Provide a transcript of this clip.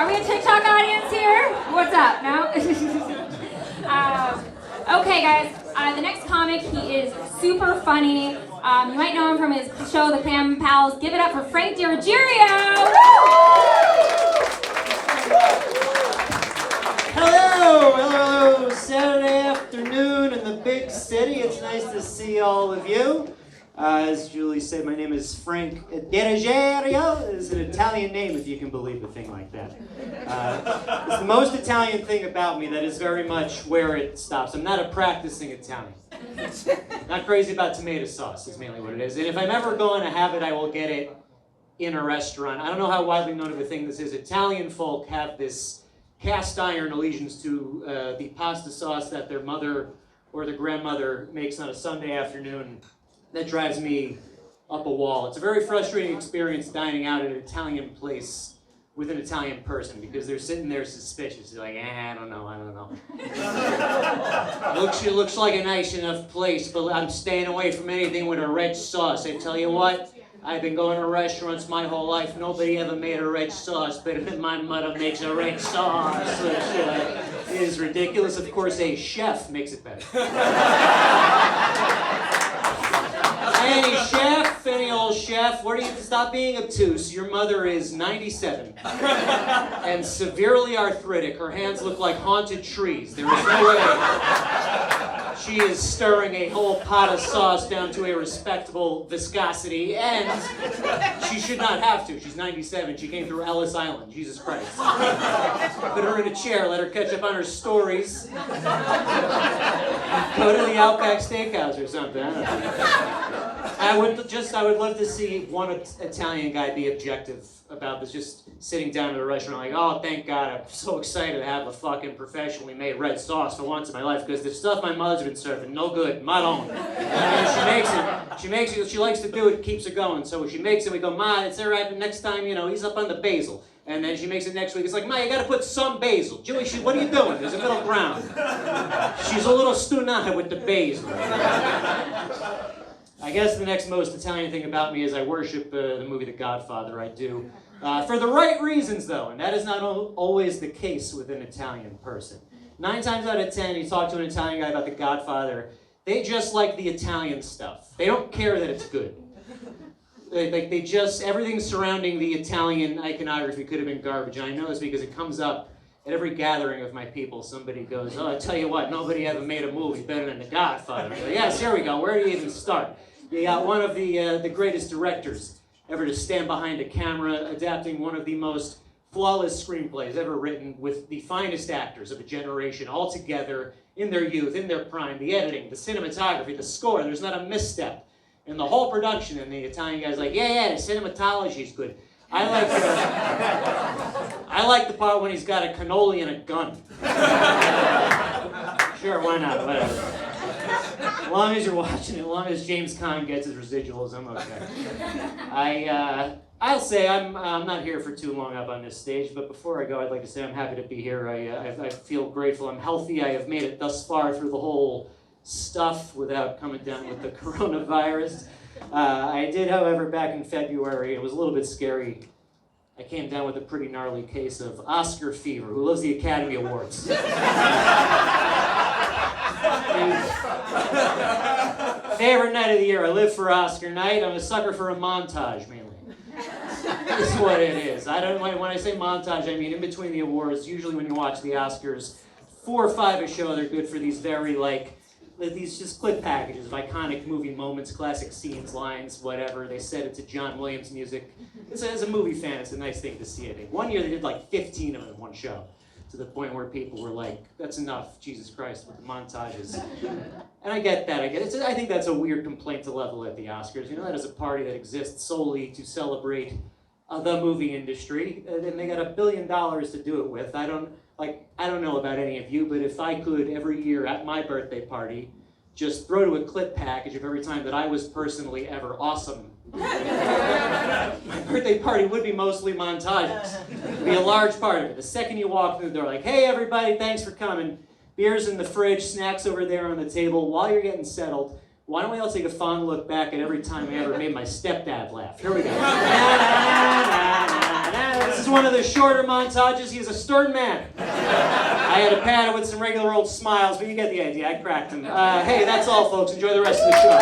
Are we a TikTok audience here? What's up? No? Okay, guys. The next comic, he is super funny. You might know him from his show, The Cam Pals. Give it up for Frank DeRuggiero! Hello! Saturday afternoon in the big city. It's nice to see all of you. As Julie said, my name is Frank DeRuggiero. It's an Italian name, if you can believe a thing like that. It's the most Italian thing about me that is very much where it stops. I'm not a practicing Italian. Not crazy about tomato sauce is mainly what it is. And if I'm ever going to have it, I will get it in a restaurant. I don't know how widely known of a thing this is. Italian folk have this cast iron allegiance to the pasta sauce that their mother or their grandmother makes on a Sunday afternoon. That drives me up a wall. It's a very frustrating experience dining out at an Italian place with an Italian person because they're sitting there suspicious. They're like, I don't know. It looks like a nice enough place, but I'm staying away from anything with a red sauce. I tell you what, I've been going to restaurants my whole life. Nobody ever made a red sauce better than my mother makes a red sauce, which is ridiculous. Of course, a chef makes it better. Any old chef, where do you stop being obtuse? Your mother is 97 and severely arthritic. Her hands look like haunted trees. There is no way she is stirring a whole pot of sauce down to a respectable viscosity, and she should not have to. She's 97. She came through Ellis Island. Jesus Christ. Put her in a chair, let her catch up on her stories. Go to the Outback Steakhouse or something. I don't know. I would love to see one Italian guy be objective about this, just sitting down at a restaurant like, oh, thank God, I'm so excited to have a fucking professionally made red sauce for once in my life, because the stuff my mother's been serving, no good, madon. She makes it, she likes to do it, keeps it going, so she makes it, we go, Ma, it's all right, but next time, he's up on the basil. And then she makes it next week. It's like, Ma, you gotta put some basil. Julie, what are you doing? There's a middle ground. She's a little stunata with the basil. I guess the next most Italian thing about me is I worship the movie The Godfather. I do. For the right reasons, though, and that is not always the case with an Italian person. 9 times out of 10, you talk to an Italian guy about The Godfather, they just like the Italian stuff. They don't care that it's good. Everything surrounding the Italian iconography could have been garbage, and I know this because it comes up at every gathering of my people. Somebody goes, oh, I tell you what, nobody ever made a movie better than The Godfather. I go, yes, here we go. Where do you even start? You got one of the greatest directors ever to stand behind a camera, adapting one of the most flawless screenplays ever written with the finest actors of a generation all together in their youth, in their prime, the editing, the cinematography, the score. There's not a misstep in the whole production, and the Italian guy's like, yeah, the cinematology's good. I like the part when he's got a cannoli and a gun. Sure, why not? Whatever. As long as you're watching it, as long as James Caan gets his residuals, I'm okay. I'll say I'm not here for too long up on this stage, but before I go, I'd like to say I'm happy to be here. I feel grateful. I'm healthy. I have made it thus far through the whole stuff without coming down with the coronavirus. I did, however, back in February, it was a little bit scary. I came down with a pretty gnarly case of Oscar fever. Who loves the Academy Awards? Favorite night of the year. I live for Oscar night. I'm a sucker for a montage, mainly. This is what it is. When I say montage, I mean in between the awards. Usually when you watch the Oscars, 4 or 5 a show, they're good for these very, these just clip packages of iconic movie moments, classic scenes, lines, whatever. They set it to John Williams music. As a movie fan, it's a nice thing to see, I think. One year they did 15 of them in one show, to the point where people were like, that's enough, Jesus Christ, with the montages. And I get that, I think that's a weird complaint to level at the Oscars. That is a party that exists solely to celebrate the movie industry, and they got $1 billion to do it with. I don't know about any of you, but if I could every year at my birthday party just throw to a clip package of every time that I was personally ever awesome, my birthday party would be mostly montages. It'd be a large part of it. The second you walk through the door, like, hey everybody, thanks for coming. Beers in the fridge, snacks over there on the table. While you're getting settled, why don't we all take a fond look back at every time I ever made my stepdad laugh? Here we go. is one of the shorter montages. He's a stern man. I had to pad it with some regular old smiles, but you get the idea. I cracked him. Hey, that's all, folks. Enjoy the rest of the show.